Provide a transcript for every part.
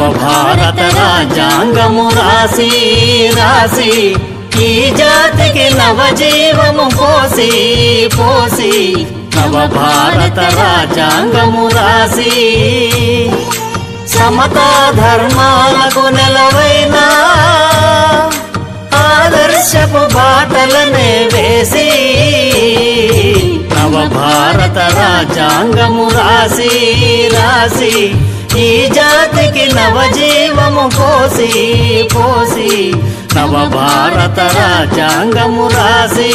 నవభారత రాజ్యాంగము రాసి రాసి ఈ జాతికి నవజీవము పోసి పోసి నవభారత రాజ్యాంగము రాసి సమతా ధర్మాలకు నెలవైన ఆదర్శపు బాటలనే వేసి నవభారత రాజ్యాంగము రాసి రాసి ఈ జాతికి నవజీవము పోసి పోసి నవభారత రాజ్యాంగము రాసి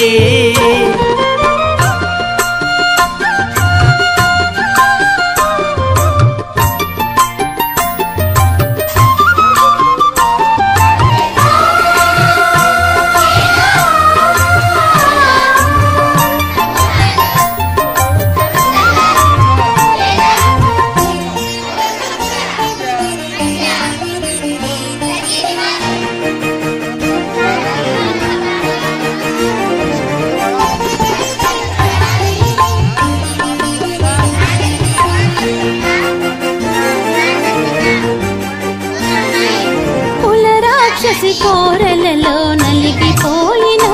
కోరలలో నలిగిపోయిన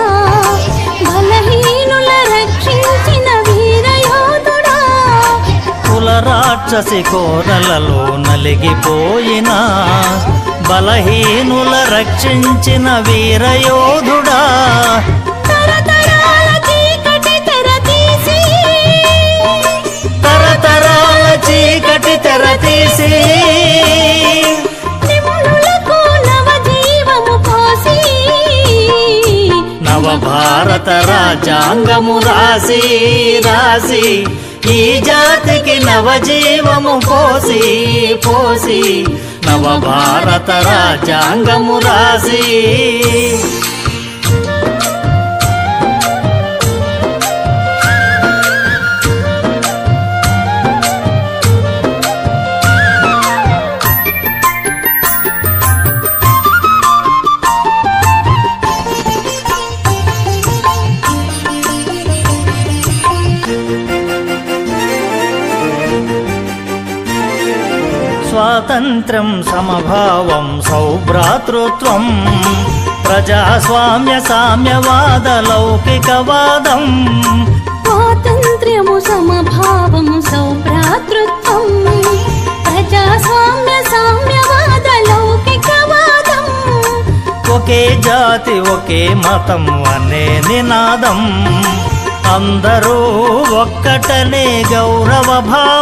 బలహీనుల రక్షించిన వీరయోధుడా కుల రాక్షసి కోరలలో నలిగిపోయిన బలహీనుల రక్షించిన వీరయోధుడా తరతరాల చీకటి తెరతీసి తరతరాల చీకటి తెరతీసి నవభారత రాజ్యాంగము రాసి రాసి ఈ జాతికి నవజీవము పోసి పోసి నవభారత రాజ్యాంగము రాసి స్వాతంత్ర్యం సమభావం సౌభ్రాతృత్వం ప్రజాస్వామ్య సామ్యవాద లౌకికవాదం స్వాతంత్ర్యము సమభావము సౌభ్రాతృత్వం ప్రజాస్వామ్య సామ్యవాద లౌకికవాదం ఒకే జాతి ఒకే మతం అనే నినాదం అందరూ ఒక్కటనే గౌరవ భావం